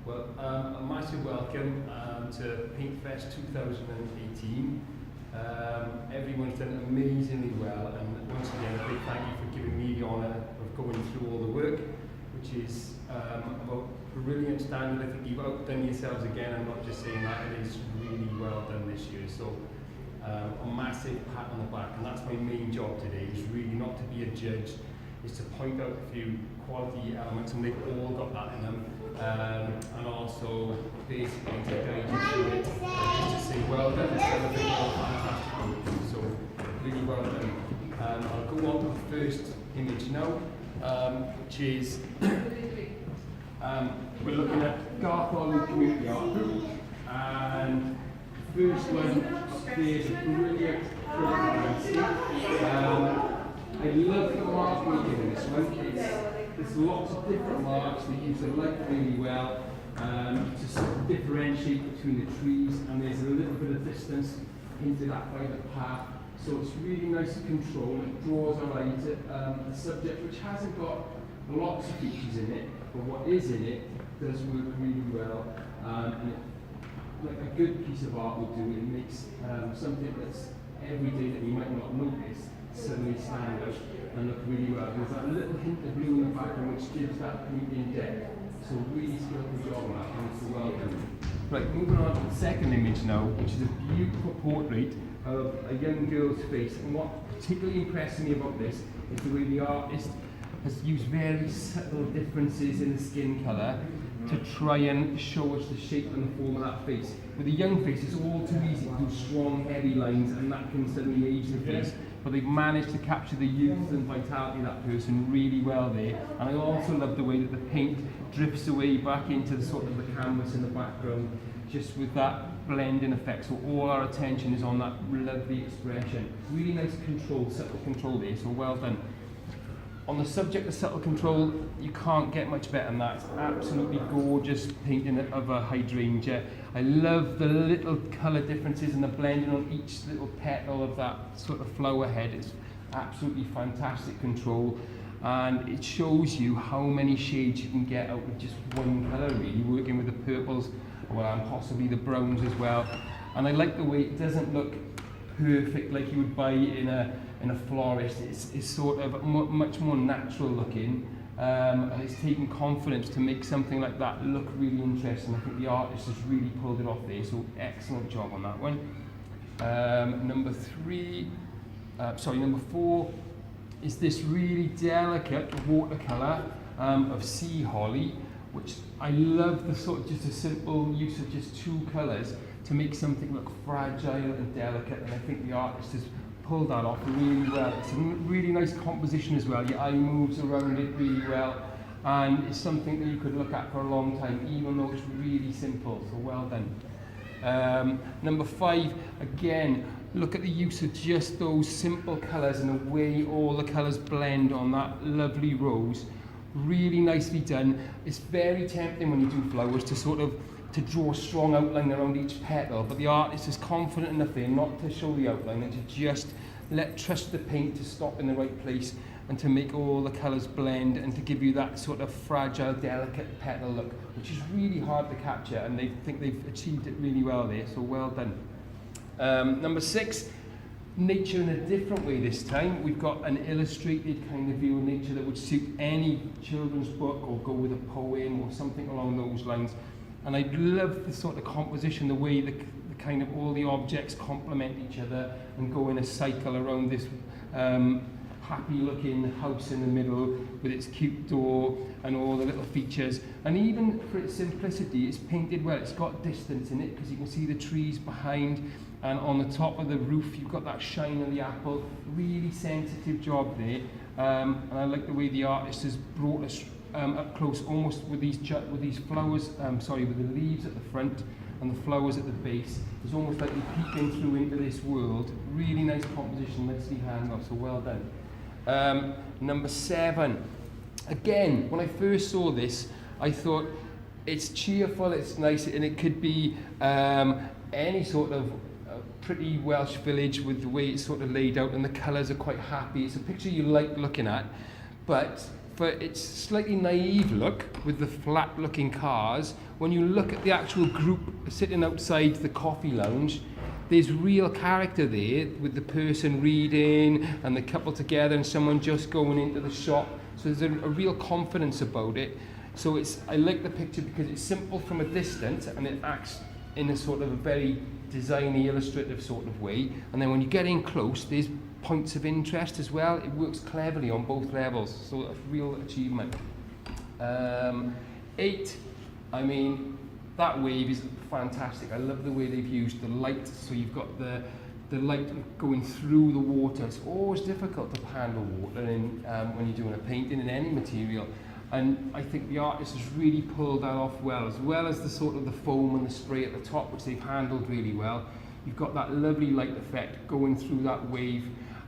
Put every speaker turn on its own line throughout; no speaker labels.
Well, a massive welcome to Paintfest 2018. Everyone's done amazingly well, and once again, a big thank you for giving me the honour of going through all the work, which is about brilliant standard. I think you've outdone yourselves again. I'm not just saying that, it is really well done this year. So a massive pat on the back, and that's my main job today, is really not to be a judge, is to point out a few quality elements, and they've all got that in them. And also basically to guide you through it, just to say well done, and celebrate your fantastic work. So really well done. I'll go on to the first image now, which is we're looking at garth-olwg community art group, and the first one there's a brilliant I love the mark making in this one. There's lots of different marks that use the light really well to sort of differentiate between the trees, and there's a little bit of distance into that by the path. So it's really nice to control. It draws our eye to a subject which hasn't got lots of features in it, but what is in it does work really well. And like a good piece of art would do, it makes something that's everyday that you might not notice suddenly stand out and look really well. There's that little hint of blue in the background which gives that painting depth. So really skillful job on that, and it's well done. Right, moving on to the second image now, which is a beautiful portrait of a young girl's face. And what particularly impressed me about this is the way the artist has used very subtle differences in the skin colour to try and show us the shape and the form of that face. With a young face, it's all too easy to do strong, heavy lines, and that can suddenly age the face. But they've managed to capture the youth and vitality of that person really well there. And I also love the way that the paint drifts away back into the sort of the canvas in the background, just with that blending effect. So all our attention is on that lovely expression. Really nice control, subtle control there, so well done. On the subject of subtle control, you can't get much better than that. It's absolutely gorgeous painting of a hydrangea. I love the little colour differences and the blending on each little petal of that sort of flower head. It's absolutely fantastic control, and it shows you how many shades you can get out of just one colour, really, working with the purples, well, and possibly the browns as well. And I like the way it doesn't look perfect like you would buy in a florist. It's sort of much more natural looking, and it's taken confidence to make something like that look really interesting. I think the artist has really pulled it off there, so excellent job on that one. Number four is this really delicate watercolour of sea holly, which I love the sort of just a simple use of just two colours to make something look fragile and delicate, and I think the artist has pulled that off really well. It's a really nice composition as well. Your eye moves around it really well, and it's something that you could look at for a long time, even though it's really simple, so well done. Number 5, again, look at the use of just those simple colours and the way all the colours blend on that lovely rose. Really nicely done. It's very tempting when you do flowers to draw a strong outline around each petal, but the artist is confident enough there not to show the outline and to just trust the paint to stop in the right place and to make all the colours blend and to give you that sort of fragile, delicate petal look, which is really hard to capture, and they think they've achieved it really well there, so well done. Number 6, nature in a different way this time. We've got an illustrated kind of view of nature that would suit any children's book or go with a poem or something along those lines. And I love the sort of composition, the way the kind of all the objects complement each other and go in a cycle around this happy looking house in the middle with its cute door and all the little features. And even for its simplicity, it's painted well. It's got distance in it because you can see the trees behind, and on the top of the roof you've got that shine of the apple. Really sensitive job there, and I like the way the artist has brought us up close, almost with these flowers, with the leaves at the front and the flowers at the base. It's almost like you're peeking through into this world. Really nice composition, nicely hand off, so well done. Number 7. Again, when I first saw this, I thought it's cheerful, it's nice, and it could be any sort of pretty Welsh village with the way it's sort of laid out, and the colours are quite happy. It's a picture you like looking at, but for its slightly naive look with the flat looking cars, when you look at the actual group sitting outside the coffee lounge, there's real character there with the person reading and the couple together and someone just going into the shop. So there's a real confidence about it. So I like the picture because it's simple from a distance and it acts in a sort of a very designy, illustrative sort of way. And then when you get in close, there's points of interest as well. It works cleverly on both levels, so a real achievement. 8, I mean, that wave is fantastic. I love the way they've used the light, so you've got the light going through the water. It's always difficult to handle water when you're doing a painting in any material. And I think the artist has really pulled that off well as the sort of the foam and the spray at the top, which they've handled really well. You've got that lovely light effect going through that wave.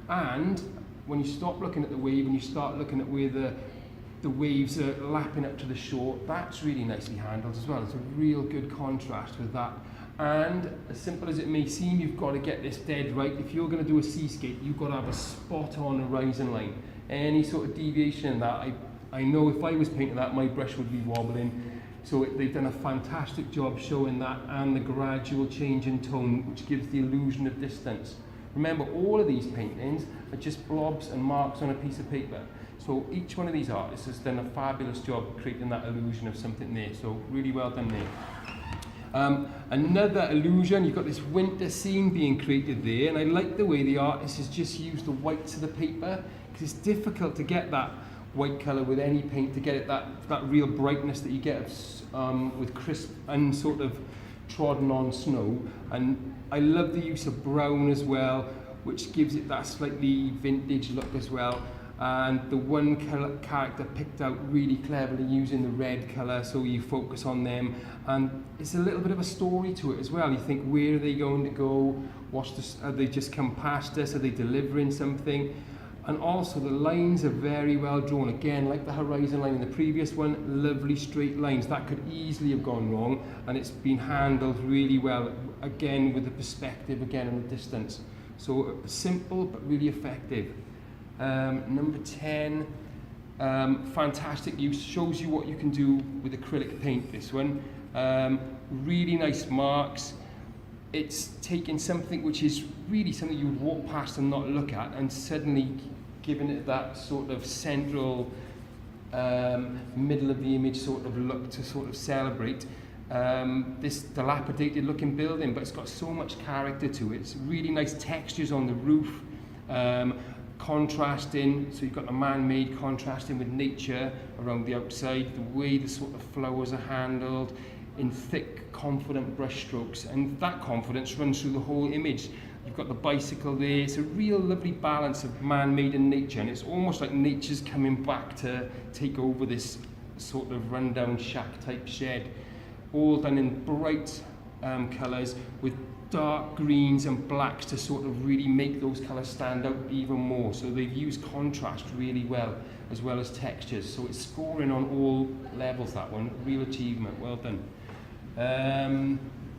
And when you stop looking at the wave and you start looking at where the waves are lapping up to the shore, that's really nicely handled as well. It's a real good contrast with that. And as simple as it may seem, you've got to get this dead right. If you're going to do a seascape, you've got to have a spot on horizon line. Any sort of deviation in that, I know if I was painting that, my brush would be wobbling. So they've done a fantastic job showing that and the gradual change in tone, which gives the illusion of distance. Remember, all of these paintings are just blobs and marks on a piece of paper. So each one of these artists has done a fabulous job creating that illusion of something there. So really well done there. Another illusion, you've got this winter scene being created there, and I like the way the artist has just used the whites of the paper, because it's difficult to get that white colour with any paint, to get it that real brightness that you get with crisp and sort of trodden on snow. And I love the use of brown as well, which gives it that slightly vintage look as well. And the one character picked out really cleverly using the red colour, so you focus on them, and it's a little bit of a story to it as well. You think, where are they going to go? Are they just come past us? Are they delivering something? And also the lines are very well drawn. Again, like the horizon line in the previous one, lovely straight lines. That could easily have gone wrong, and it's been handled really well, again with the perspective, again and the distance. So simple but really effective. Number 10, fantastic use, shows you what you can do with acrylic paint, this one. Really nice marks. It's taking something which is really something you would walk past and not look at, and suddenly giving it that sort of central middle of the image sort of look to sort of celebrate this dilapidated looking building, but it's got so much character to it. It's really nice textures on the roof, contrasting, so you've got the man-made contrasting with nature around the outside, the way the sort of flowers are handled in thick, confident brush strokes, and that confidence runs through the whole image. You've got the bicycle there. It's a real lovely balance of man-made and nature, and it's almost like nature's coming back to take over this sort of rundown shack type shed, all done in bright colours with dark greens and blacks to sort of really make those colours stand out even more. So they've used contrast really well, as well as textures. So it's scoring on all levels, that one. Real achievement, well done.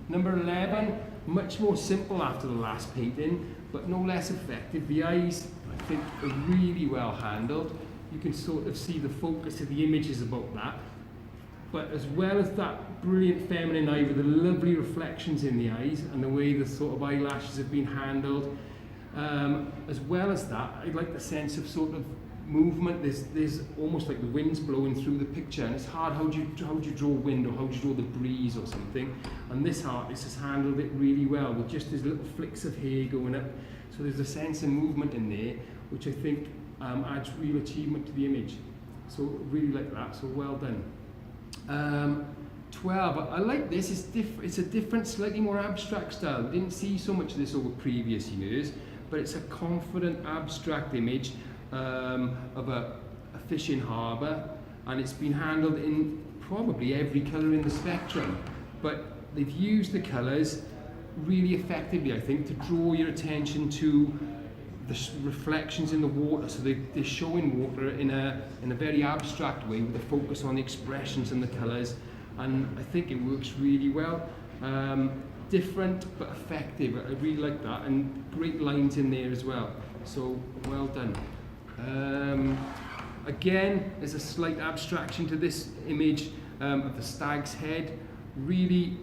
Number 11, much more simple after the last painting, but no less effective. The eyes, I think, are really well handled. You can sort of see the focus of the image is about that. But as well as that brilliant feminine eye with the lovely reflections in the eyes and the way the sort of eyelashes have been handled, as well as that, I like the sense of sort of movement. There's almost like the wind's blowing through the picture, and it's hard, how do you draw wind, or how do you draw the breeze or something? And this artist has handled it really well with just these little flicks of hair going up. So there's a sense of movement in there, which I think adds real achievement to the image. So really like that, so well done. 12, I like this. It's a different, slightly more abstract style. We didn't see so much of this over previous years, but it's a confident, abstract image of a fishing harbour, and it's been handled in probably every colour in the spectrum. But they've used the colours really effectively, I think, to draw your attention to the reflections in the water. So they're showing water in a very abstract way with a focus on the expressions and the colours, and I think it works really well. Different but effective. I really like that, and great lines in there as well. So well done. Again, there's a slight abstraction to this image of the stag's head. Really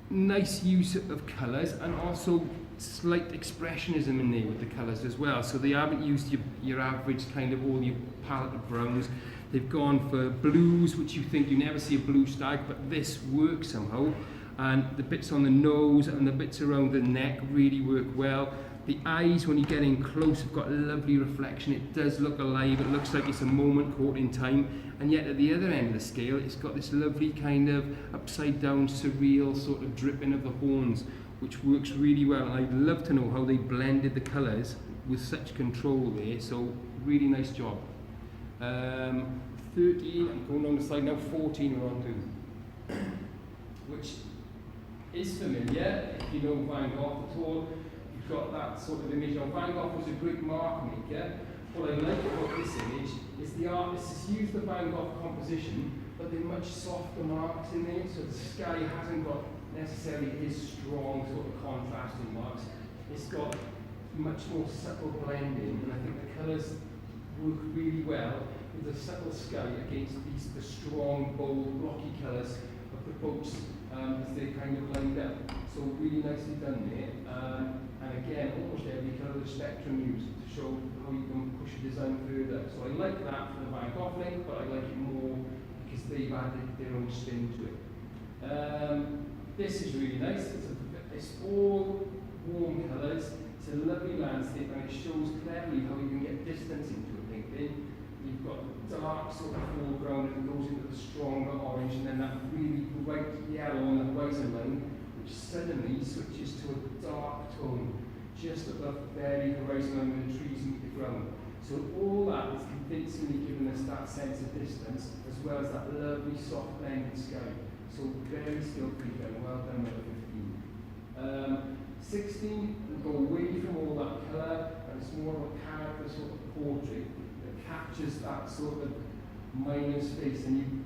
nice use of colours, and also slight expressionism in there with the colours as well. So they haven't used your average kind of all your palette of browns. They've gone for blues, which you think you never see a blue stag, but this works somehow. And the bits on the nose and the bits around the neck really work well. The eyes, when you get in close, have got a lovely reflection. It does look alive. It looks like it's a moment caught in time. And yet at the other end of the scale, it's got this lovely kind of upside down, surreal sort of dripping of the horns, which works really well. And I'd love to know how they blended the colours with such control there. So really nice job. 13, I'm going on the side now, 14 we're on to, which is familiar if you know Van Gogh at all. You've got that sort of image. Now, Van Gogh was a great mark maker. What I like about this image is the artist has used the Van Gogh composition, but they're much softer marks in there, so the sky hasn't got necessarily his strong sort of contrasting marks. It's got much more subtle blending, and I think the colours work really well with the subtle sky against the strong, bold, blocky colours of the boats as they kind of lined up. So really nicely done there. And again, almost every colour of the spectrum used to show how you can push a design further. So I like that for the Van Gogh link, but I like it more because they've added their own spin to it. This is really nice. It's all warm colours. It's a lovely landscape, and it shows clearly how you can get distance into a painting. You've got the dark sort of foreground, and it goes into the stronger orange, and then that really bright yellow on the horizon line, which suddenly switches to a dark tone just above the very horizon line where the trees meet the ground. So all that is convincingly giving us that sense of distance, as well as that lovely soft blended sky. So very skillfully done, well done with 15. 16, we go away from all that colour, and it's more of a character sort of portrait that captures that sort of minor space. And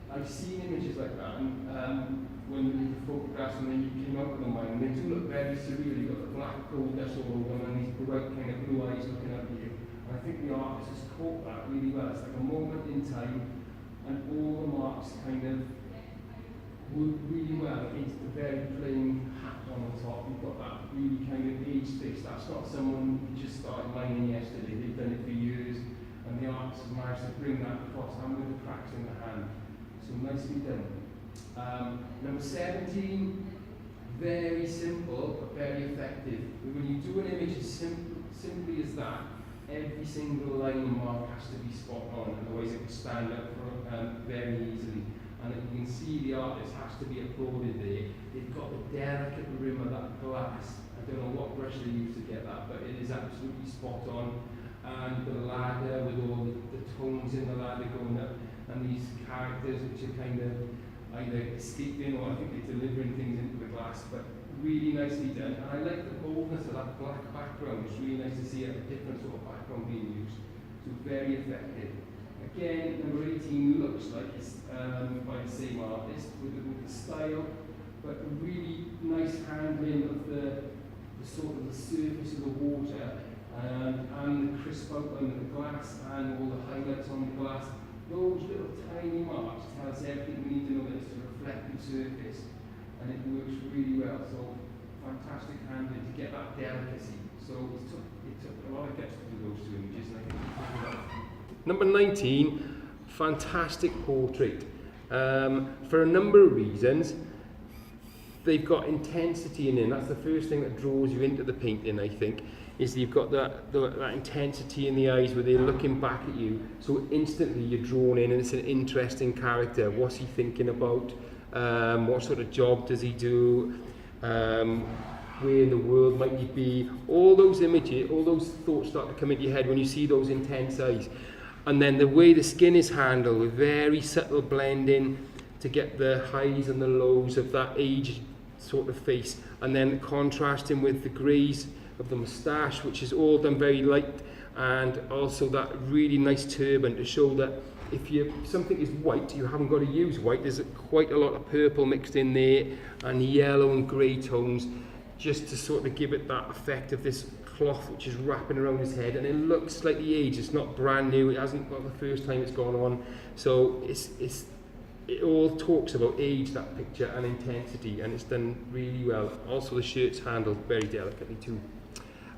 I've seen images like that, and when we did the photographs and then you came out with them, and they do look very surreal. You've got the black gold dust all over them, and these bright kind of blue eyes looking up at you. And I think the artist has caught that really well. It's like a moment in time, and all the marks kind of work really well against the very plain hat on the top. You've got that really kind of age space. That's not someone who just started mining yesterday. They've done it for years, and the artist has managed to bring that across, and with the cracks in the hand. So nicely done. Number 17, very simple but very effective. When you do an image as simply as that, every single line mark has to be spot on, otherwise it will stand out very easily. And you can see the artist has to be applauded there. They've got the delicate rim of that glass. I don't know what brush they used to get that, but it is absolutely spot on. And the ladder with all the tones in the ladder going up, and these characters which are kind of either escaping or I think they're delivering things into the glass, but really nicely done. And I like the boldness of that black background. It's really nice to see a different sort of background being used. So very effective. Again, number 18 looks like it's by the same artist with the style, but a really nice handling of the sort of the surface of the water and the crisp outline of the glass and all the highlights on the glass. Those little tiny marks tell us everything we need to know that it's a reflective surface, and it works really well. So fantastic handling to get that delicacy. So it took a lot of guts to do those two images, and I think we pulled it off. Number 19, fantastic portrait. For a number of reasons, they've got intensity in it. That's the first thing that draws you into the painting, I think, is you've got that intensity in the eyes where they're looking back at you. So instantly you're drawn in, and it's an interesting character. What's he thinking about? What sort of job does he do? Where in the world might he be? All those images, all those thoughts start to come into your head when you see those intense eyes. And then the way the skin is handled with very subtle blending to get the highs and the lows of that aged sort of face, and then contrasting with the greys of the moustache, which is all done very light, and also that really nice turban to show that if something is white, you haven't got to use white. There's quite a lot of purple mixed in there, and yellow and grey tones, just to sort of give it that effect of this cloth which is wrapping around his head, and it looks slightly aged. It's not brand new, it hasn't got the first time it's gone on, so it all talks about age, that picture, and intensity, and it's done really well. Also the shirt's handled very delicately too.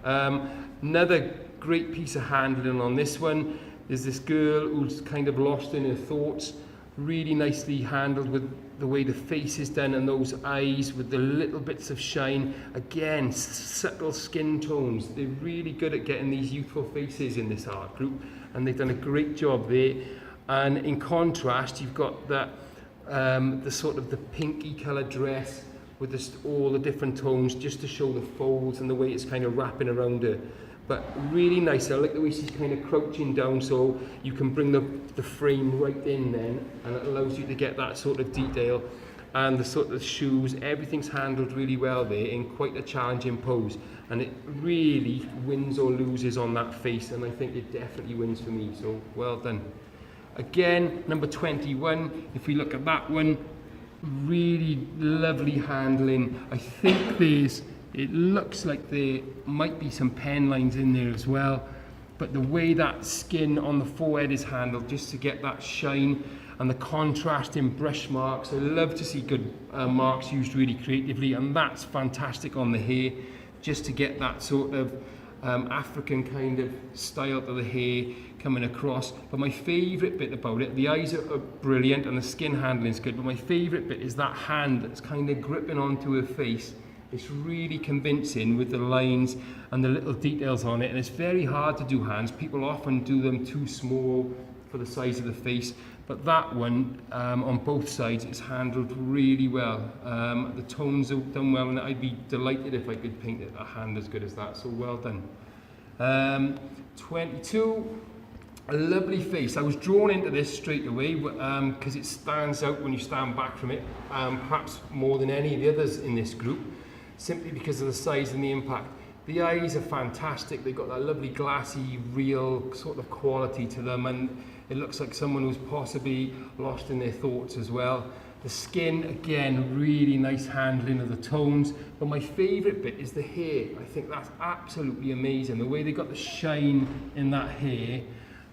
Another great piece of handling on this one is this girl who's kind of lost in her thoughts, really nicely handled with the way the face is done and those eyes with the little bits of shine. Again, subtle skin tones. They're really good at getting these youthful faces in this art group, and they've done a great job there. And in contrast, you've got that the sort of the pinky coloured dress with all the different tones, just to show the folds and the way it's kind of wrapping around her. But really nice. I like the way she's kind of crouching down, so you can bring the frame right in then, and it allows you to get that sort of detail. And the sort of shoes, everything's handled really well there in quite a challenging pose, and it really wins or loses on that face, and I think it definitely wins for me, so well done. Again, number 21, if we look at that one, really lovely handling. I think it looks like there might be some pen lines in there as well, but the way that skin on the forehead is handled, just to get that shine, and the contrast in brush marks. I love to see good marks used really creatively, and that's fantastic on the hair, just to get that sort of African kind of style to the hair coming across. But my favourite bit about it, the eyes are brilliant and the skin handling is good, but my favourite bit is that hand that's kind of gripping onto her face. It's really convincing with the lines and the little details on it, and it's very hard to do hands. People often do them too small for the size of the face, but that one on both sides is handled really well. The tones are done well, and I'd be delighted if I could paint a hand as good as that, so well done. 22, a lovely face. I was drawn into this straight away because it stands out when you stand back from it, perhaps more than any of the others in this group, simply because of the size and the impact. The eyes are fantastic. They've got that lovely glassy, real sort of quality to them, and it looks like someone who's possibly lost in their thoughts as well. The skin, again, really nice handling of the tones, but my favourite bit is the hair. I think that's absolutely amazing. The way they got the shine in that hair,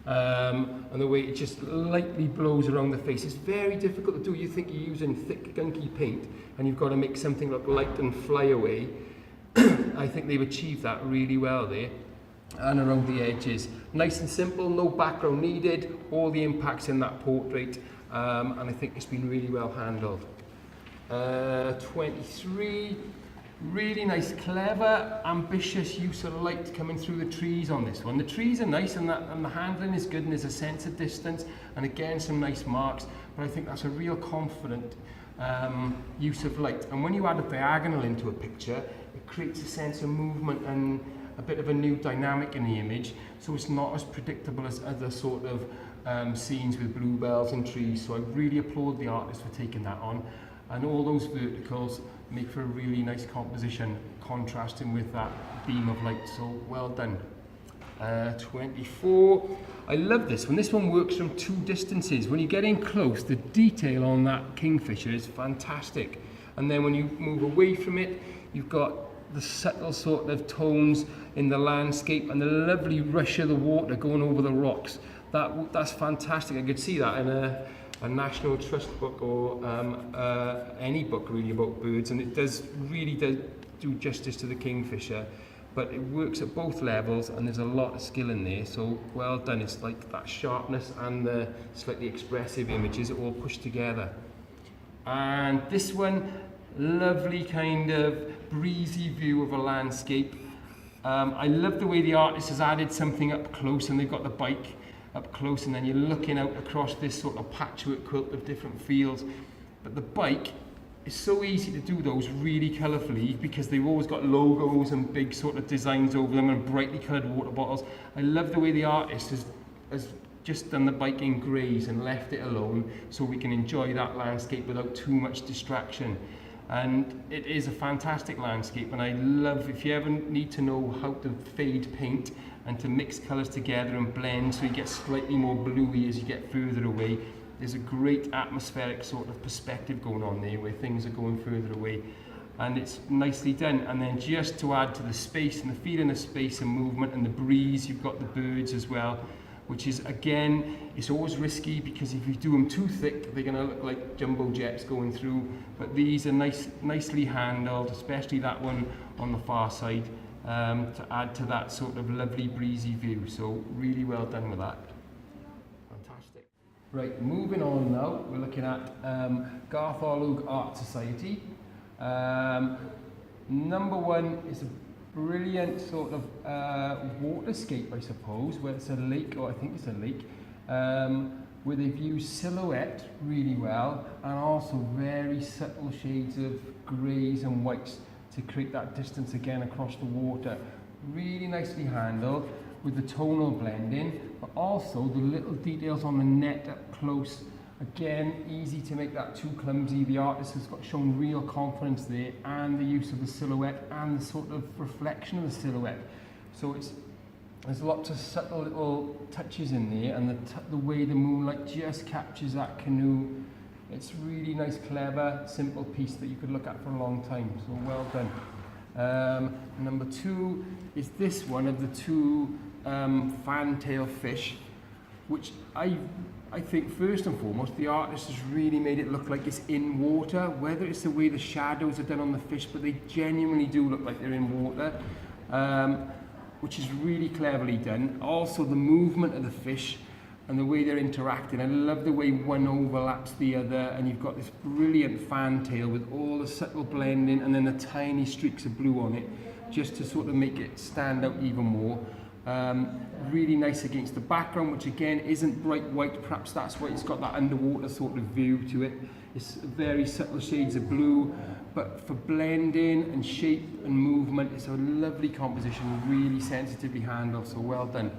and the way it just lightly blows around the face. It's very difficult to do. You think you're using thick, gunky paint, and you've got to make something look light and fly away. I think they've achieved that really well there. And around the edges, nice and simple, no background needed, all the impacts in that portrait, and I think it's been really well handled. 23, really nice, clever, ambitious use of light coming through the trees on this one. The trees are nice, and the handling is good, and there's a sense of distance, and again some nice marks, but I think that's a real confident use of light. And when you add a diagonal into a picture, it creates a sense of movement and a bit of a new dynamic in the image, so it's not as predictable as other sort of scenes with bluebells and trees. So I really applaud the artist for taking that on, and all those verticals make for a really nice composition, contrasting with that beam of light, so well done. 24, I love this one. This one works from two distances. When you get in close, the detail on that kingfisher is fantastic, and then when you move away from it, you've got the subtle sort of tones in the landscape and the lovely rush of the water going over the rocks. That's fantastic. I could see that in a National Trust book, or any book really about birds, and it really does do justice to the kingfisher, but it works at both levels, and there's a lot of skill in there, so well done. It's like that sharpness and the slightly expressive images all pushed together. And this one, lovely kind of breezy view of a landscape. I love the way the artist has added something up close, and they've got the bike up close, and then you're looking out across this sort of patchwork quilt of different fields. But the bike is so easy to do those really colourfully, because they've always got logos and big sort of designs over them and brightly coloured water bottles. I love the way the artist has just done the bike in greys and left it alone, so we can enjoy that landscape without too much distraction. And it is a fantastic landscape, and I love, if you ever need to know how to fade paint and to mix colours together and blend so you get slightly more bluey as you get further away, there's a great atmospheric sort of perspective going on there where things are going further away. and it's nicely done. And then just to add to the space and the feeling of space and movement and the breeze, you've got the birds as well, which is, again, it's always risky because if you do them too thick, they're going to look like jumbo jets going through. But these are nicely handled, especially that one on the far side, to add to that sort of lovely breezy view. So really well done with that. Fantastic. Right, moving on now, we're looking at Garth-olwg Art Society. Number one is a brilliant sort of waterscape, I suppose, where it's a lake, or I think it's a lake, where they've used silhouette really well, and also very subtle shades of greys and whites to create that distance again across the water. Really nicely handled with the tonal blending, but also the little details on the net up close. Again, easy to make that too clumsy. The artist has shown real confidence there, and the use of the silhouette and the sort of reflection of the silhouette. So there's lots of subtle little touches in there, and the way the moonlight just captures that canoe. It's really nice, clever, simple piece that you could look at for a long time. So well done. Number two is this one of the two fantail fish, which I think first and foremost the artist has really made it look like it's in water, whether it's the way the shadows are done on the fish, but they genuinely do look like they're in water, which is really cleverly done. Also the movement of the fish and the way they're interacting. I love the way one overlaps the other, and you've got this brilliant fantail with all the subtle blending and then the tiny streaks of blue on it, just to sort of make it stand out even more. Really nice against the background, which again isn't bright white. Perhaps that's why it's got that underwater sort of view to it. It's very subtle shades of blue, but for blending and shape and movement, it's a lovely composition, really sensitively handled, so well done.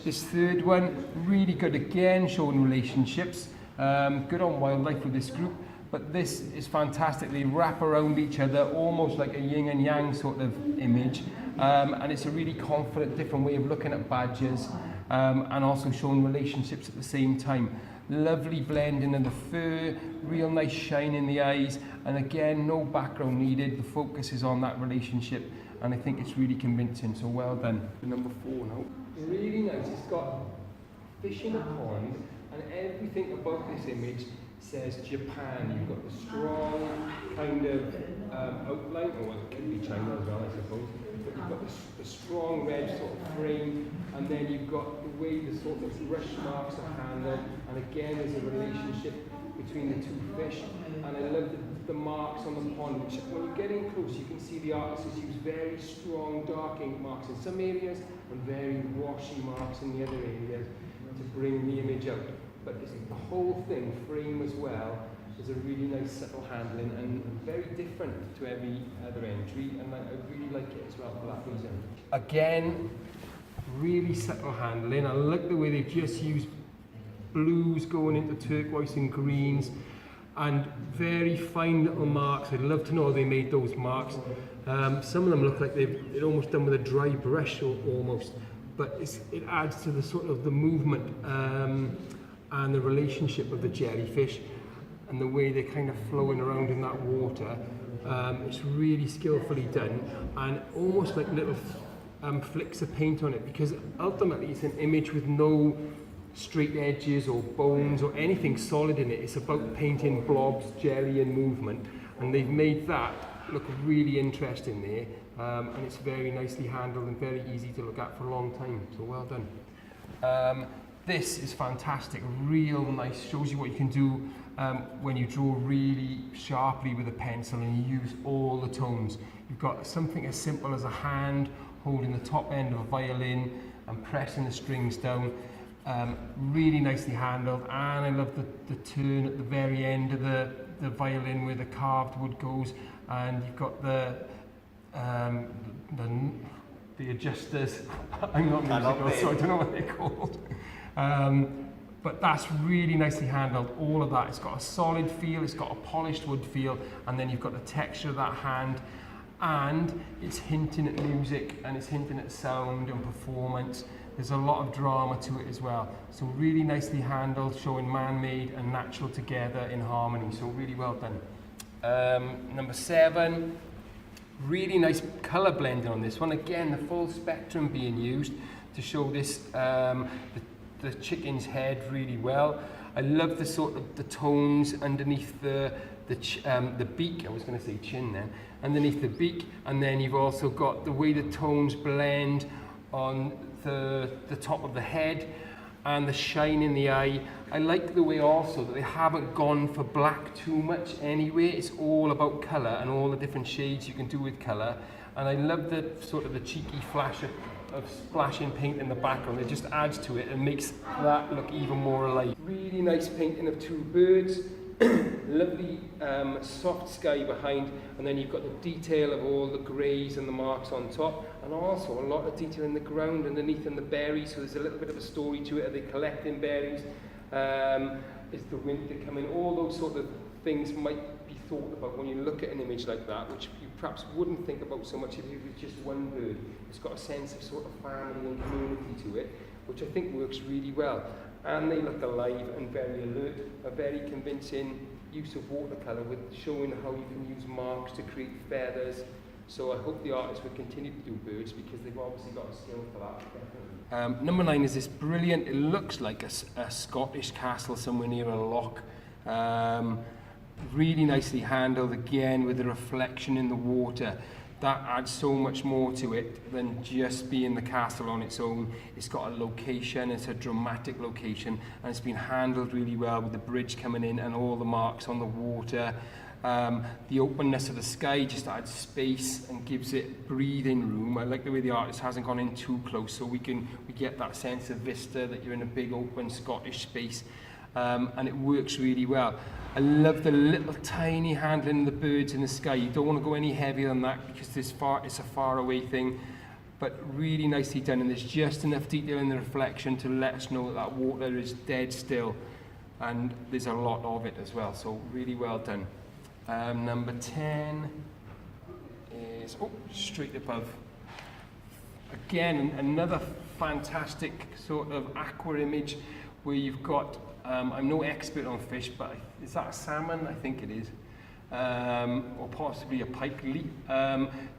This third one, really good again, showing relationships. Good on wildlife with this group, but this is fantastic. They wrap around each other almost like a yin and yang sort of image, and it's a really confident, different way of looking at badgers, and also showing relationships at the same time. Lovely blending of the fur, real nice shine in the eyes, and again, no background needed. The focus is on that relationship, and I think it's really convincing, so well done. Number 4 now. Really nice. It's got fish in a pond, and everything about this image says Japan. You've got the strong kind of outline, or it could be China as well, I suppose. But you've got the strong red sort of frame, and then you've got the way the sort of brush marks are handled, and again there's a relationship between the two fish. And I love the marks on the pond, which when you get in close you can see the artist has used very strong dark ink marks in some areas and very washy marks in the other areas to bring the image out. But the whole thing, frame as well, is a really nice subtle handling and very different to every other entry, and I really like it as well for that reason. Again, really subtle handling. I like the way they've just used blues going into turquoise and greens, and very fine little marks. I'd love to know how they made those marks. Some of them look like they're almost done with a dry brush almost, but it adds to the sort of the movement and the relationship of the jellyfish and the way they're kind of flowing around in that water. It's really skillfully done, and almost like little flicks of paint on it, because ultimately it's an image with no straight edges or bones or anything solid in it. It's about painting blobs, jelly and movement, and they've made that look really interesting there, and it's very nicely handled and very easy to look at for a long time, so well done. This is fantastic, real nice, shows you what you can do when you draw really sharply with a pencil and you use all the tones. You've got something as simple as a hand holding the top end of a violin and pressing the strings down. Really nicely handled, and I love the turn at the very end of the violin where the carved wood goes, and you've got the adjusters. I'm not musical, so I don't know what they're called. But that's really nicely handled, all of that. It's got a solid feel, it's got a polished wood feel, and then you've got the texture of that hand, and it's hinting at music, and it's hinting at sound and performance. There's a lot of drama to it as well. So really nicely handled, showing man-made and natural together in harmony. So really well done. Number 7, really nice colour blending on this one. Again, the full spectrum being used to show this the chicken's head really well. I love the sort of the tones underneath the beak. I was going to say chin then. Underneath the beak, and then you've also got the way the tones blend on the top of the head and the shine in the eye. I like the way also that they haven't gone for black too much anyway. It's all about colour and all the different shades you can do with colour. And I love the sort of the cheeky flash of splashing paint in the background. It just adds to it and makes that look even more alive. Really nice painting of 2 birds. Lovely soft sky behind, and then you've got the detail of all the greys and the marks on top, and also a lot of detail in the ground underneath and the berries, so there's a little bit of a story to it. Are they collecting berries? Is the winter coming? All those sort of things might be thought about when you look at an image like that, which you perhaps wouldn't think about so much if it was just one bird. It's got a sense of sort of family and community to it, which I think works really well. And they look alive and very alert. A very convincing use of watercolour with showing how you can use marks to create feathers. So I hope the artists will continue to do birds because they've obviously got a skill for that. Number 9 is this brilliant, it looks like a Scottish castle somewhere near a loch. Really nicely handled again with the reflection in the water. That adds so much more to it than just being the castle on its own. It's got a location, it's a dramatic location, and it's been handled really well with the bridge coming in and all the marks on the water. The openness of the sky just adds space and gives it breathing room. I like the way the artist hasn't gone in too close, so we get that sense of vista that you're in a big open Scottish space. And it works really well. I love the little tiny handling of the birds in the sky. You don't want to go any heavier than that because it's a far away thing, but really nicely done, and there's just enough detail in the reflection to let us know that that water is dead still, and there's a lot of it as well, so really well done. Number 10 is straight above. Again, another fantastic sort of aqua image where you've got I'm no expert on fish, but is that a salmon? I think it is. Or possibly a pike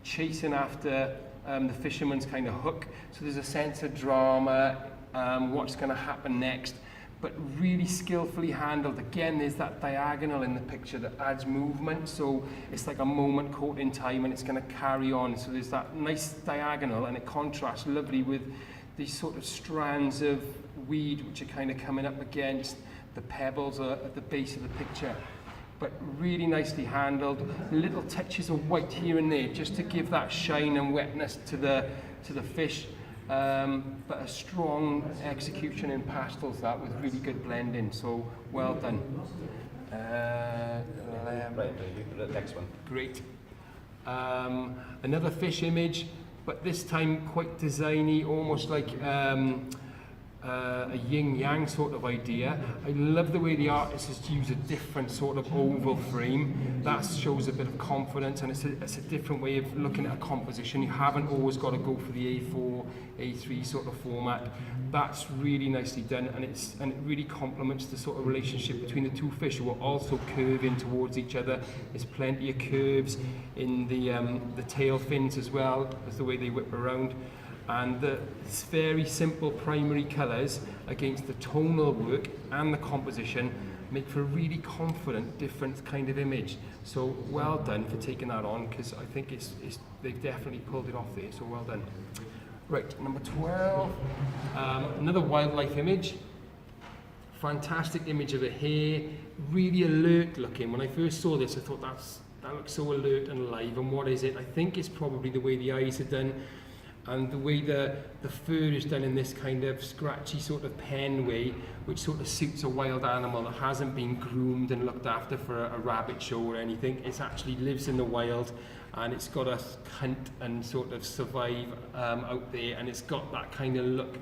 chasing after the fisherman's kind of hook. So there's a sense of drama, what's going to happen next, but really skillfully handled. Again, there's that diagonal in the picture that adds movement, so it's like a moment caught in time and it's going to carry on. So there's that nice diagonal, and it contrasts lovely with these sort of strands of weed which are kind of coming up against the pebbles at the base of the picture, but really nicely handled. Little touches of white here and there just to give that shine and wetness to the fish, but a strong execution in pastels, that with really good blending, so well done.
Right, the next one.
Great. Another fish image, but this time quite designy, almost like a yin-yang sort of idea. I love the way the artist has used a different sort of oval frame. That shows a bit of confidence, and it's a different way of looking at a composition. You haven't always got to go for the A4, A3 sort of format. That's really nicely done, and it really complements the sort of relationship between the two fish who are also curving towards each other. There's plenty of curves in the tail fins as well as the way they whip around. And the very simple primary colours against the tonal work and the composition make for a really confident, different kind of image. So well done for taking that on, because I think they've definitely pulled it off there, so well done. Right, number 12, another wildlife image. Fantastic image of a hare, really alert looking. When I first saw this, I thought that looks so alert and alive, and what is it? I think it's probably the way the eyes are done, and the way the fur is done in this kind of scratchy sort of pen way, which sort of suits a wild animal that hasn't been groomed and looked after for a rabbit show or anything. It actually lives in the wild, and it's got to hunt and sort of survive out there, and it's got that kind of look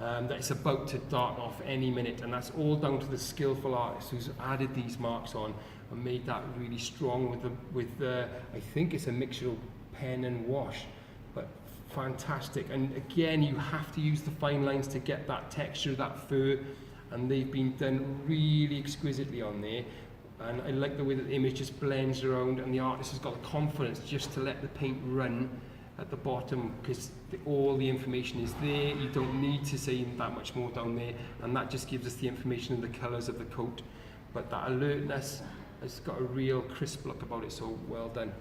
that it's about to dart off any minute, and that's all down to the skillful artist who's added these marks on and made that really strong with the I think it's a mixture of pen and wash, but fantastic. And again, you have to use the fine lines to get that texture of that fur, and they've been done really exquisitely on there. And I like the way that the image just blends around, and the artist has got the confidence just to let the paint run at the bottom, because all the information is there. You don't need to say that much more down there, and that just gives us the information and the colours of the coat. But that alertness has got a real crisp look about it, so well done.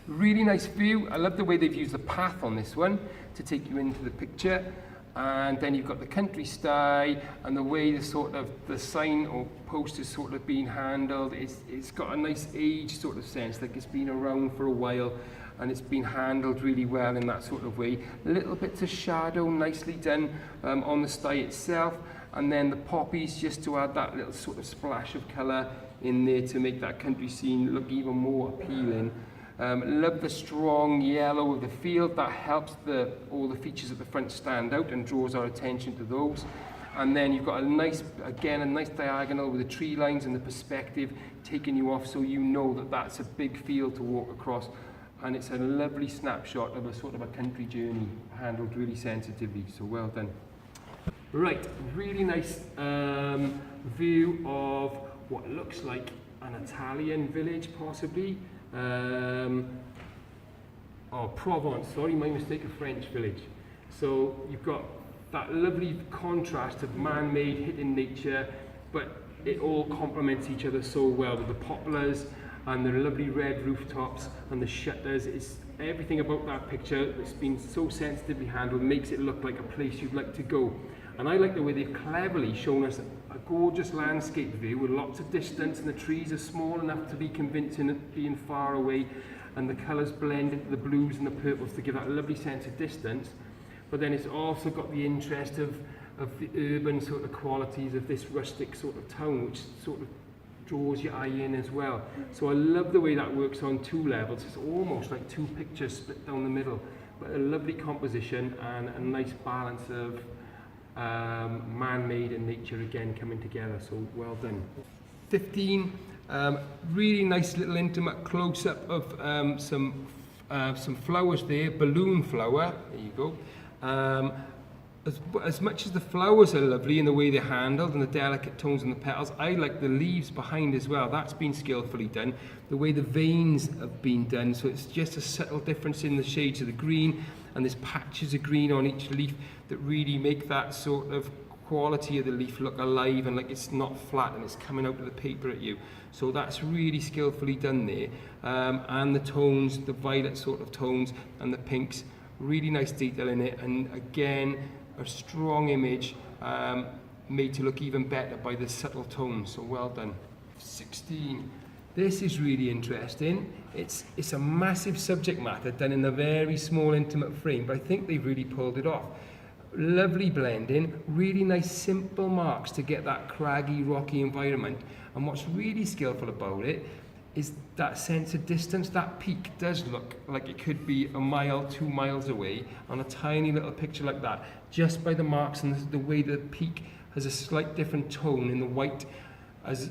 Really nice view. I love the way they've used the path on this one to take you into the picture. And then you've got the country style, and the way the sign or post is sort of being handled. It's got a nice age sort of sense, like it's been around for a while, and it's been handled really well in that sort of way. Little bits of shadow nicely done on the style itself, and then the poppies just to add that little sort of splash of colour in there to make that country scene look even more appealing. Love the strong yellow of the field. That helps all the features at the front stand out and draws our attention to those. And then you've got a nice diagonal with the tree lines and the perspective taking you off, so you know that that's a big field to walk across. And it's a lovely snapshot of a sort of a country journey, handled really sensitively, so well done. Right, really nice view of what looks like an Italian village, possibly. Provence, sorry, my mistake, a French village. So you've got that lovely contrast of man-made hit in nature, but it all complements each other so well with the poplars and the lovely red rooftops and the shutters. It's everything about that picture that's been so sensitively handled makes it look like a place you'd like to go. And I like the way they've cleverly shown us a gorgeous landscape view with lots of distance, and the trees are small enough to be convincing of being far away, and the colours blend into the blues and the purples to give that lovely sense of distance. But then it's also got the interest of the urban sort of qualities of this rustic sort of town, which sort of draws your eye in as well. So I love the way that works on two levels. It's almost like two pictures split down the middle, but a lovely composition and a nice balance of man-made and nature again coming together, so well done. 15, really nice little intimate close-up of some flowers there, balloon flower, there you go. As much as the flowers are lovely in the way they're handled and the delicate tones in the petals, I like the leaves behind as well. That's been skillfully done. The way the veins have been done, so it's just a subtle difference in the shades of the green, and there's patches of green on each leaf that really make that sort of quality of the leaf look alive and like it's not flat and it's coming out of the paper at you. So that's really skillfully done there. And the tones, the violet sort of tones and the pinks, really nice detail in it, and again a strong image made to look even better by the subtle tones, so well done. 16. This is really interesting. It's a massive subject matter done in a very small intimate frame, but I think they've really pulled it off. Lovely blending, really nice simple marks to get that craggy, rocky environment. And what's really skillful about it is that sense of distance. That peak does look like it could be a mile, 2 miles away on a tiny little picture like that, just by the marks and the way the peak has a slight different tone in the white as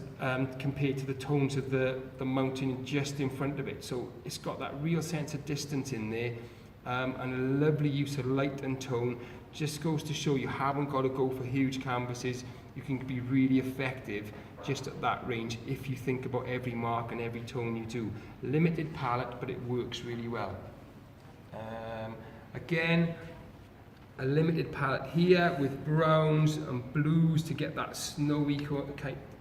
compared to the tones of the mountain just in front of it. So it's got that real sense of distance in there, and a lovely use of light and tone. Just goes to show you haven't got to go for huge canvases. You can be really effective just at that range if you think about every mark and every tone you do. Limited palette, but it works really well. Again, a limited palette here with browns and blues to get that snowy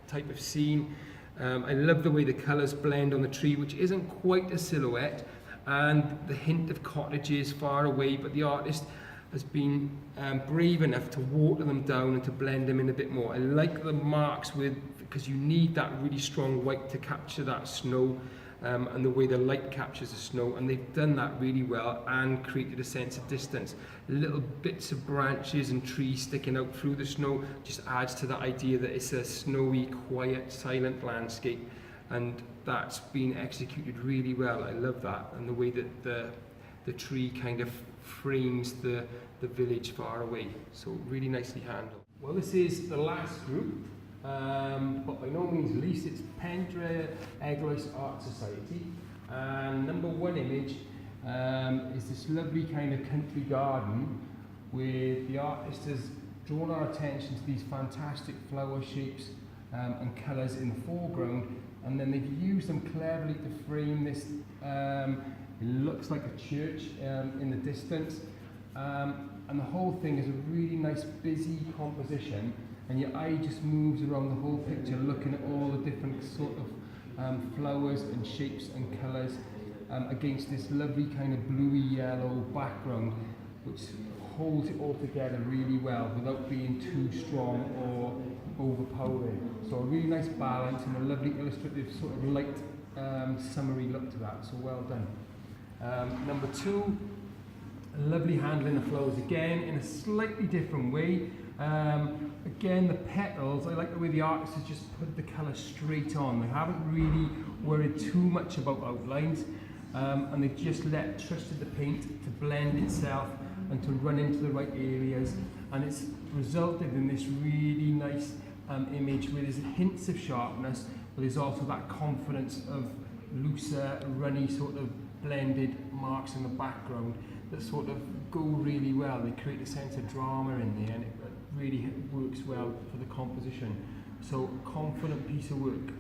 type of scene. I love the way the colours blend on the tree, which isn't quite a silhouette, and the hint of cottages far away, but the artist has been brave enough to water them down and to blend them in a bit more. I like the marks because you need that really strong white to capture that snow, and the way the light captures the snow, and they've done that really well and created a sense of distance. Little bits of branches and trees sticking out through the snow just adds to that idea that it's a snowy, quiet, silent landscape, and that's been executed really well. I love that, and the way that the tree kind of frames the village far away, so really nicely handled. Well, this is the last group, but by no means least. It's Paintfest Art Society, and number one image is this lovely kind of country garden where the artist has drawn our attention to these fantastic flower shapes and colours in the foreground, and then they've used them cleverly to frame this. It looks like a church in the distance, and the whole thing is a really nice busy composition, and your eye just moves around the whole picture looking at all the different sort of flowers and shapes and colours against this lovely kind of bluey yellow background, which holds it all together really well without being too strong or overpowering. So a really nice balance and a lovely illustrative sort of light summery look to that, so well done. Number 2, lovely handling of flowers again in a slightly different way. Again, the petals, I like the way the artist has just put the colour straight on. They haven't really worried too much about outlines, and they've just trusted the paint to blend itself and to run into the right areas, and it's resulted in this really nice image where there's hints of sharpness, but there's also that confidence of looser, runny sort of blended marks in the background that sort of go really well. They create a sense of drama in there, and it really works well for the composition. So, confident piece of work.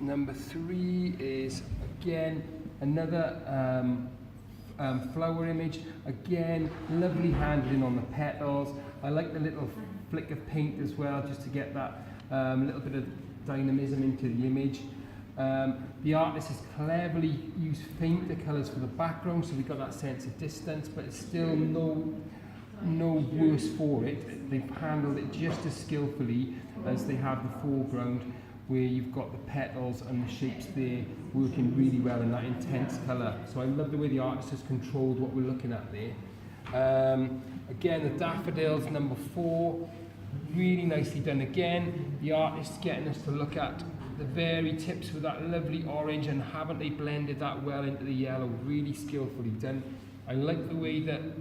Number 3 is again another flower image. Again, lovely handling on the petals. I like the little flick of paint as well, just to get that little bit of dynamism into the image. The artist has cleverly used fainter colours for the background, so we've got that sense of distance, but it's still no worse for it. They've handled it just as skillfully as they have the foreground, where you've got the petals and the shapes there working really well in that intense colour. So I love the way the artist has controlled what we're looking at there. Again, the daffodils, number 4, really nicely done again. The artist getting us to look at the very tips with that lovely orange, and haven't they blended that well into the yellow, really skillfully done. I like the way that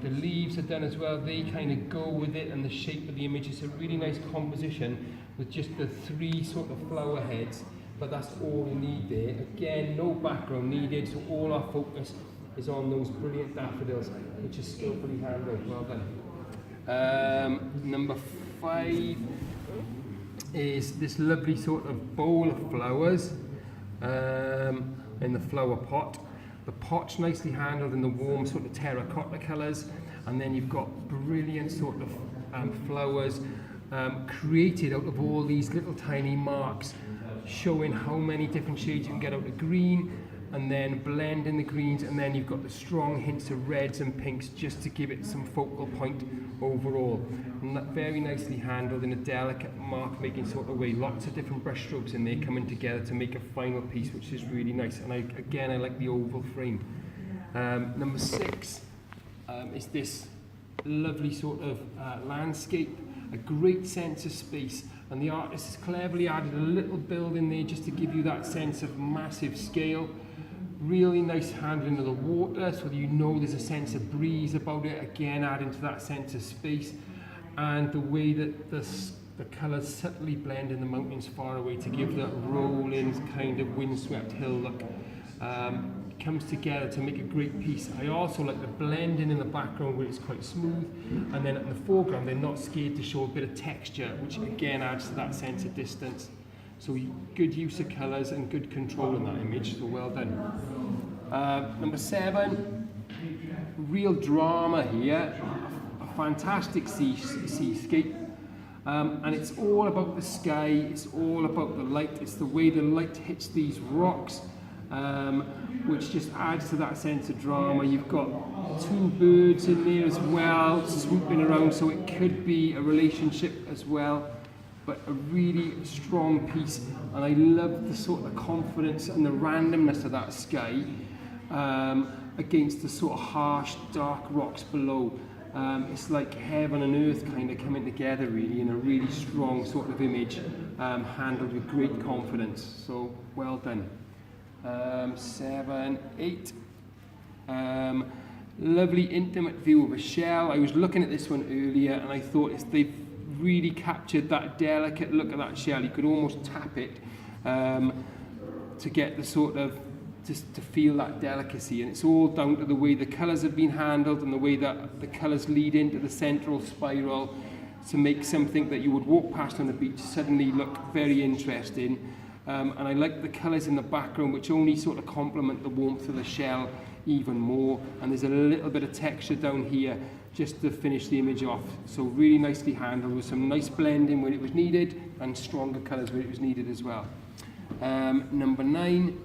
the leaves are done as well. They kind of go with it, and the shape of the image. It's a really nice composition with just the 3 sort of flower heads, but that's all you need there. Again, no background needed, so all our focus is on those brilliant daffodils, which is skillfully handled. Well done. Number 5 is this lovely sort of bowl of flowers in the flower pot. The pot's nicely handled in the warm sort of terracotta colours, and then you've got brilliant sort of flowers created out of all these little tiny marks, showing how many different shades you can get out of green, and then blend in the greens, and then you've got the strong hints of reds and pinks just to give it some focal point overall. And that very nicely handled in a delicate mark making sort of way. Lots of different brush strokes in there coming together to make a final piece, which is really nice. And I like the oval frame. Number 6 is this lovely sort of landscape, a great sense of space, and the artist has cleverly added a little building there just to give you that sense of massive scale. Really nice handling of the water, so that you know there's a sense of breeze about it, again adding to that sense of space, and the way that the colours subtly blend in the mountains far away to give that rolling kind of windswept hill look. Comes together to make a great piece. I also like the blending in the background where it's quite smooth, and then in the foreground they're not scared to show a bit of texture, which again adds to that sense of distance. So good use of colours and good control in that image, so well done. Number 7, real drama here, a fantastic seascape, and it's all about the sky, it's all about the light, it's the way the light hits these rocks, which just adds to that sense of drama. You've got 2 birds in there as well, swooping around, so it could be a relationship as well, but a really strong piece. And I love the sort of confidence and the randomness of that sky against the sort of harsh, dark rocks below. It's like heaven and earth kind of coming together really in a really strong sort of image, handled with great confidence, so well done. 7, 8. Lovely intimate view of a shell. I was looking at this one earlier and I thought they've really captured that delicate look of that shell. You could almost tap it to get the sort of, just to feel that delicacy, and it's all down to the way the colours have been handled and the way that the colours lead into the central spiral. to make something that you would walk past on the beach suddenly look very interesting. And I like the colours in the background, which only sort of complement the warmth of the shell even more. And there's a little bit of texture down here just to finish the image off. So really nicely handled with some nice blending when it was needed and stronger colours when it was needed as well. Number 9.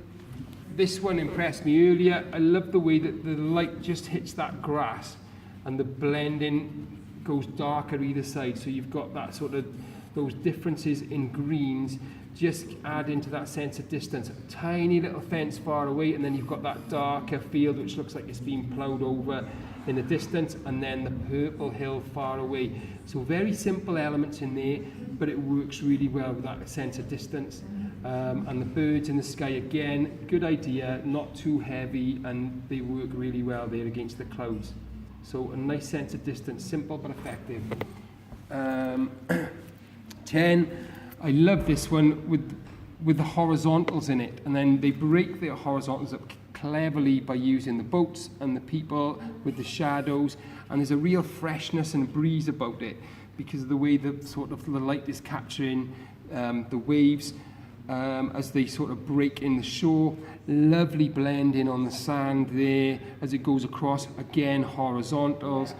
This one impressed me earlier. I love the way that the light just hits that grass and the blending goes darker either side. So you've got that sort of, those differences in greens just add into that sense of distance. A tiny little fence far away, and then you've got that darker field which looks like it's been ploughed over in the distance, and then the purple hill far away. So very simple elements in there, but it works really well with that sense of distance. And the birds in the sky, again, good idea, not too heavy, and they work really well there against the clouds. So a nice sense of distance, simple but effective. 10, I love this one with the horizontals in it, and then they break their horizontals up cleverly by using the boats and the people with the shadows, and there's a real freshness and breeze about it because of the way the sort of the light is capturing the waves as they sort of break in the shore. Lovely blending on the sand there as it goes across. Again, horizontals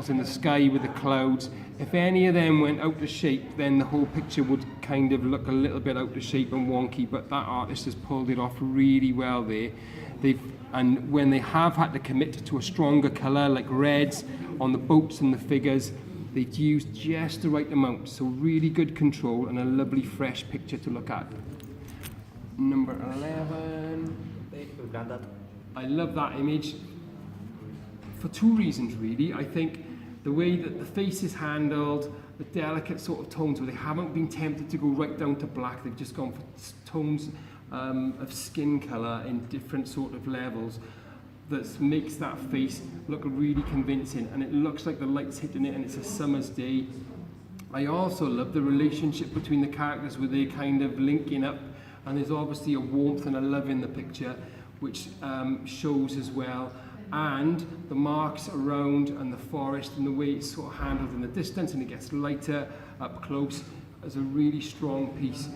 in the sky with the clouds. If any of them went out of shape, then the whole picture would kind of look a little bit out of shape and wonky, but that artist has pulled it off really well there. And when they have had to commit to a stronger colour, like reds on the boats and the figures, they've used just the right amount, so really good control and a lovely fresh picture to look at. Number 11. I love that image for 2 reasons really. I think the way that the face is handled, the delicate sort of tones where they haven't been tempted to go right down to black, they've just gone for tones of skin colour in different sort of levels. That makes that face look really convincing, and it looks like the light's hitting it and it's a summer's day. I also love the relationship between the characters where they're kind of linking up, and there's obviously a warmth and a love in the picture which shows as well, and the marks around and the forest and the way it's sort of handled in the distance and it gets lighter up close as a really strong piece.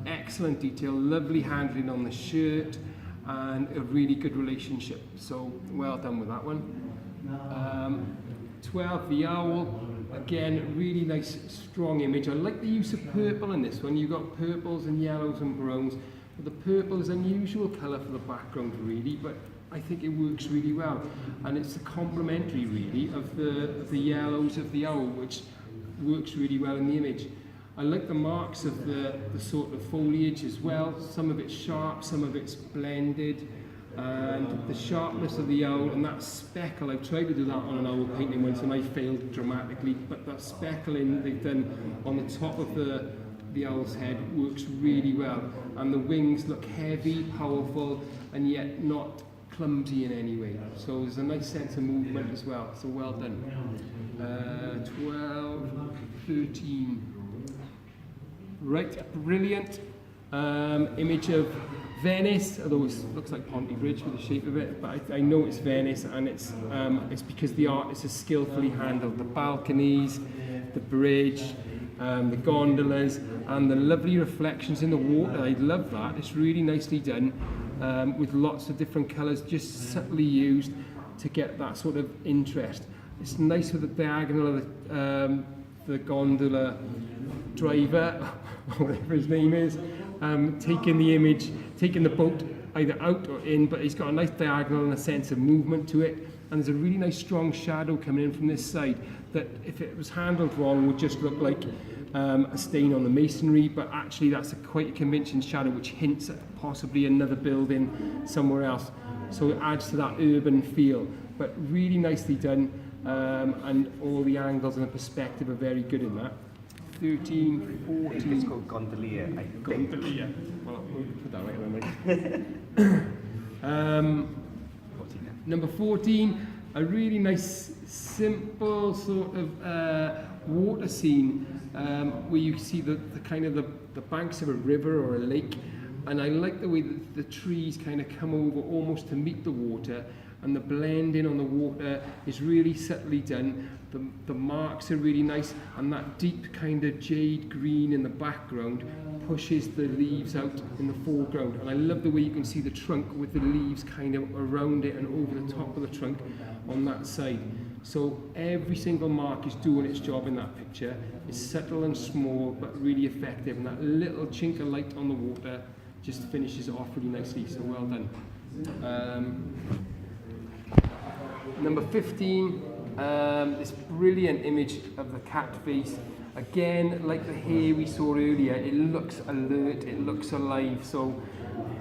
Excellent detail, lovely handling on the shirt, and a really good relationship. So well done with that one. 12, the owl. Again, really nice, strong image. I like the use of purple in this one. You've got purples and yellows and browns. But the purple is an unusual colour for the background, really, but I think it works really well. And it's a complementary, really, of the yellows of the owl, which works really well in the image. I like the marks of the sort of foliage as well. Some of it's sharp, some of it's blended, and the sharpness of the owl and that speckle. I've tried to do that on an owl painting once and I failed dramatically, but that speckling they've done on the top of the owl's head works really well. And the wings look heavy, powerful, and yet not clumsy in any way. So there's a nice sense of movement as well. So well done. 12, 13. Right, brilliant image of Venice, although it looks like Ponty-Bridge with the shape of it, but I know it's Venice, and it's because the artist has skillfully handled the balconies, the bridge, the gondolas, and the lovely reflections in the water. I love that. It's really nicely done, with lots of different colours just subtly used to get that sort of interest. It's nice with the diagonal of the gondola driver, whatever his name is, taking the image, taking the boat either out or in, but he's got a nice diagonal and a sense of movement to it, and there's a really nice strong shadow coming in from this side that if it was handled wrong would just look like a stain on the masonry, but actually that's quite a convincing shadow which hints at possibly another building somewhere else, so it adds to that urban feel, but really nicely done, and all the angles and the perspective are very good in that. 13, 14.
It's called gondolier, I think.
Gondolier. Well, we'll put that right. Number 14, a really nice, simple sort of water scene where you see the kind of the banks of a river or a lake, and I like the way that the trees kind of come over almost to meet the water, and the blending on the water is really subtly done. The marks are really nice, and that deep kind of jade green in the background pushes the leaves out in the foreground. And I love the way you can see the trunk with the leaves kind of around it and over the top of the trunk on that side. So every single mark is doing its job in that picture. It's subtle and small, but really effective. And that little chink of light on the water just finishes it off really nicely. So well done. Number 15, this brilliant image of the cat face. Again, like the hair we saw earlier, it looks alert, it looks alive. So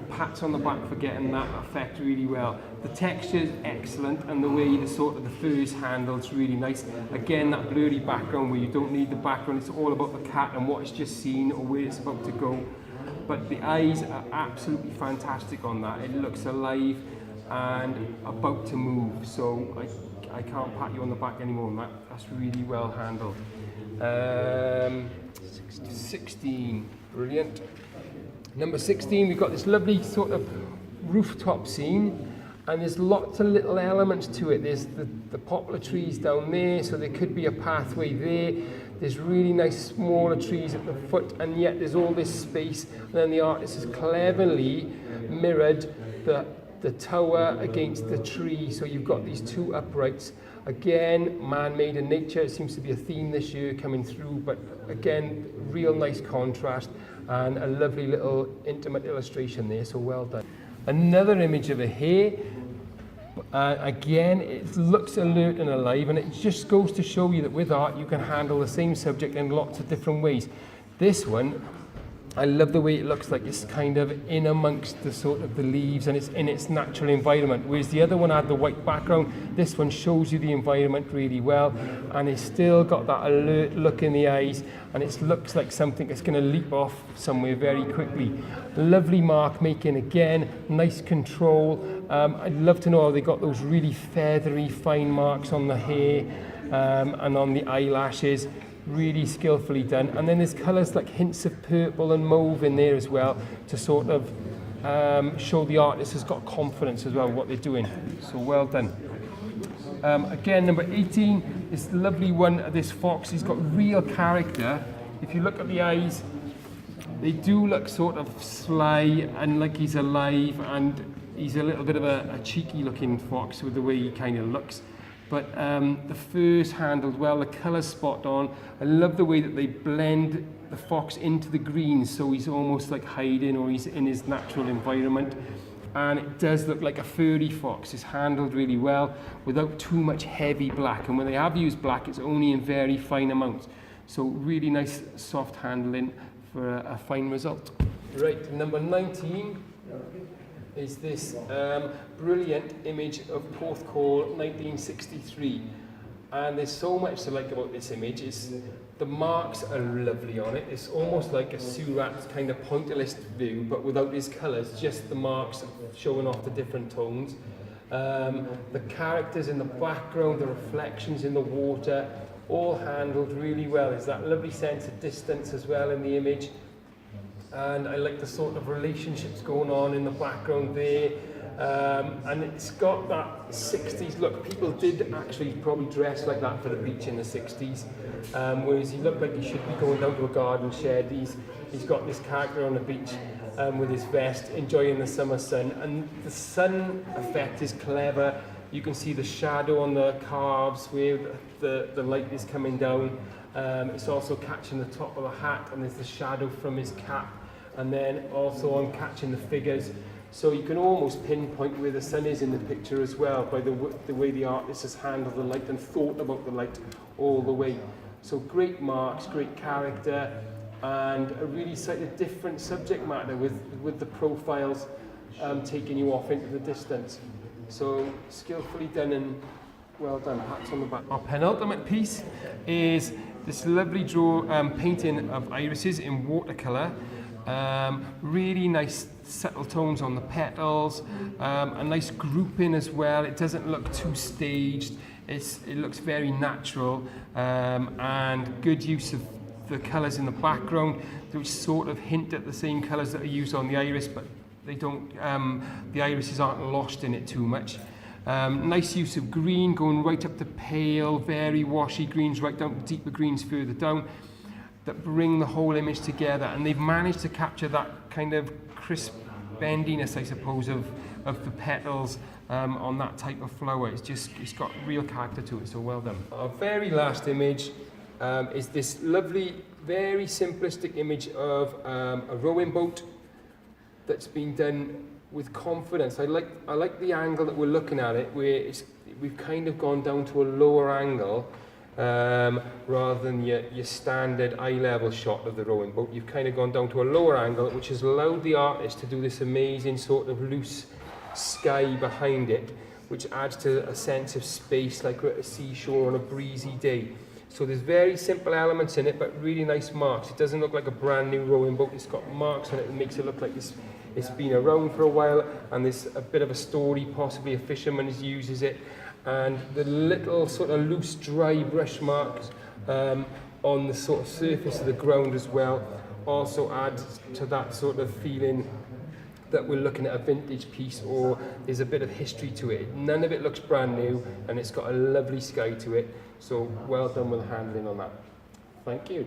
pats on the back for getting that effect really well. The texture is excellent, and the way the sort of the fur's handled's really nice. Again, that blurry background where you don't need the background, it's all about the cat and what it's just seen or where it's about to go. But the eyes are absolutely fantastic on that. It looks alive and about to move. So I can't pat you on the back anymore on that. That's really well handled. 16, brilliant. Number 16, we've got this lovely sort of rooftop scene, and there's lots of little elements to it. There's the poplar trees down there, so there could be a pathway there. There's really nice smaller trees at the foot, and yet there's all this space. And then the artist has cleverly mirrored the tower against the tree, so you've got these two uprights. Again, man-made in nature, it seems to be a theme this year coming through, but again, real nice contrast and a lovely little intimate illustration there, so well done. Another image of a hare. Again, it looks alert and alive, and it just goes to show you that with art you can handle the same subject in lots of different ways. This one, I love the way it looks like it's kind of in amongst the sort of the leaves and it's in its natural environment, whereas the other one had the white background. This one shows you the environment really well, and it's still got that alert look in the eyes, and it looks like something that's going to leap off somewhere very quickly. Lovely mark making again, nice control. I'd love to know how they got those really feathery fine marks on the hair and on the eyelashes. Really skillfully done. And then there's colours like hints of purple and mauve in there as well to sort of show the artist has got confidence as well what they're doing. So well done. Again, number 18, this lovely one, this fox, he's got real character. If you look at the eyes, they do look sort of sly and like he's alive, and he's a little bit of a cheeky looking fox with the way he kind of looks. But the fur's handled well, the colour's spot on. I love the way that they blend the fox into the greens, so he's almost like hiding or he's in his natural environment. And it does look like a furry fox. It's handled really well without too much heavy black. And when they have used black, it's only in very fine amounts. So really nice soft handling for a fine result. Right, number 19. Is this brilliant image of Porthcawl 1963, and there's so much to like about this image. The marks are lovely on it. It's almost like a Seurat's kind of pointillist view, but without his colours, just the marks showing off the different tones. The characters in the background, the reflections in the water, all handled really well. There's that lovely sense of distance as well in the image. And I like the sort of relationships going on in the background there. And it's got that 60s look. People did actually probably dress like that for the beach in the 60s. Whereas he looked like he should be going down to a garden shed. He's got this character on the beach with his vest, enjoying the summer sun. And the sun effect is clever. You can see the shadow on the calves where the light is coming down. It's also catching the top of the hat, and there's the shadow from his cap, and then also on catching the figures. So you can almost pinpoint where the sun is in the picture as well by the way the artist has handled the light and thought about the light all the way. So great marks, great character, and a really slightly different subject matter with the profiles taking you off into the distance. So skillfully done and well done. Pats on the back. Our penultimate piece is this lovely painting of irises in watercolour. Really nice subtle tones on the petals, a nice grouping as well. It doesn't look too staged. It looks very natural, and good use of the colours in the background, which sort of hint at the same colours that are used on the iris, but they don't. The irises aren't lost in it too much. Nice use of green, going right up to pale, very washy greens, right down to deeper greens further down, that bring the whole image together. And they've managed to capture that kind of crisp bendiness, I suppose, of the petals on that type of flower. It's got real character to it, so well done. Our very last image is this lovely, very simplistic image of a rowing boat that's been done with confidence. I like the angle that we're looking at it, where we've kind of gone down to a lower angle rather than your standard eye level shot of the rowing boat. You've kind of gone down to a lower angle, which has allowed the artist to do this amazing sort of loose sky behind it, which adds to a sense of space, like we're at a seashore on a breezy day. So there's very simple elements in it, but really nice marks. It doesn't look like a brand new rowing boat. It's got marks on it that makes it look like it's been around for a while, and there's a bit of a story, possibly a fisherman uses it. And the little sort of loose, dry brush marks on the sort of surface of the ground as well also adds to that sort of feeling that we're looking at a vintage piece, or there's a bit of history to it. None of it looks brand new, and it's got a lovely sky to it. So well done with handling on that. Thank you.